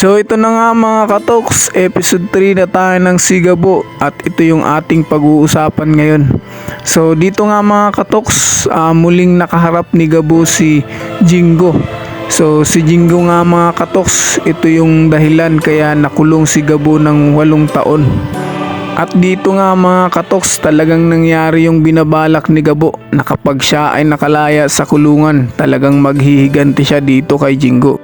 So ito na nga mga katoks, episode 3 na tayo ng Sigabo at ito yung ating pag-uusapan ngayon. So dito nga mga katoks, muling nakaharap ni Gabo si Jingo. So si Jingo nga mga katoks, ito yung dahilan kaya nakulong si Gabo ng 8 taon. At dito nga mga katoks, talagang nangyari yung binabalak ni Gabo na kapag siya ay nakalaya sa kulungan, talagang maghihiganti siya dito kay Jingo.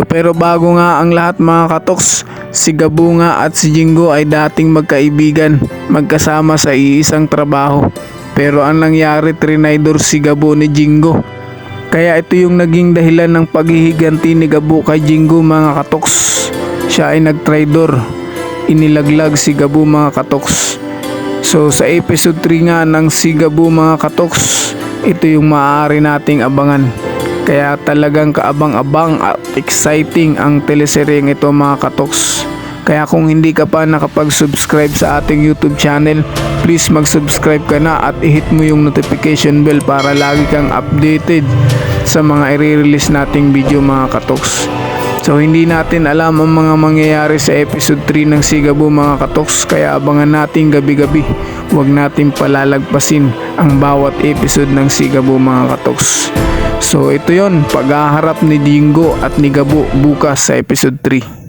Pero bago nga ang lahat mga katoks, si Gabo nga at si Jingo ay dating magkaibigan, magkasama sa iisang trabaho. Pero ang nangyari, trinaydor si Gabo ni Jingo. Kaya ito yung naging dahilan ng paghihiganti ni Gabo kay Jingo mga katoks. Siya ay nagtraydor, inilaglag si Gabo mga katoks. So sa episode 3 nga ng si Gabo mga katoks, ito yung maaari nating abangan. Kaya talagang kaabang-abang at exciting ang teleseryeng ito mga katoks. Kaya kung hindi ka pa nakapag-subscribe sa ating YouTube channel, please mag-subscribe ka na at i-hit mo yung notification bell para lagi kang updated sa mga i-release nating video mga katoks. So hindi natin alam ang mga mangyayari sa episode 3 ng Sigabo mga katoks, kaya abangan natin gabi-gabi. Huwag natin palalagpasin ang bawat episode ng Sigabo mga katoks. So ito yon, paghaharap ni Jingo at ni Gabo bukas sa episode 3.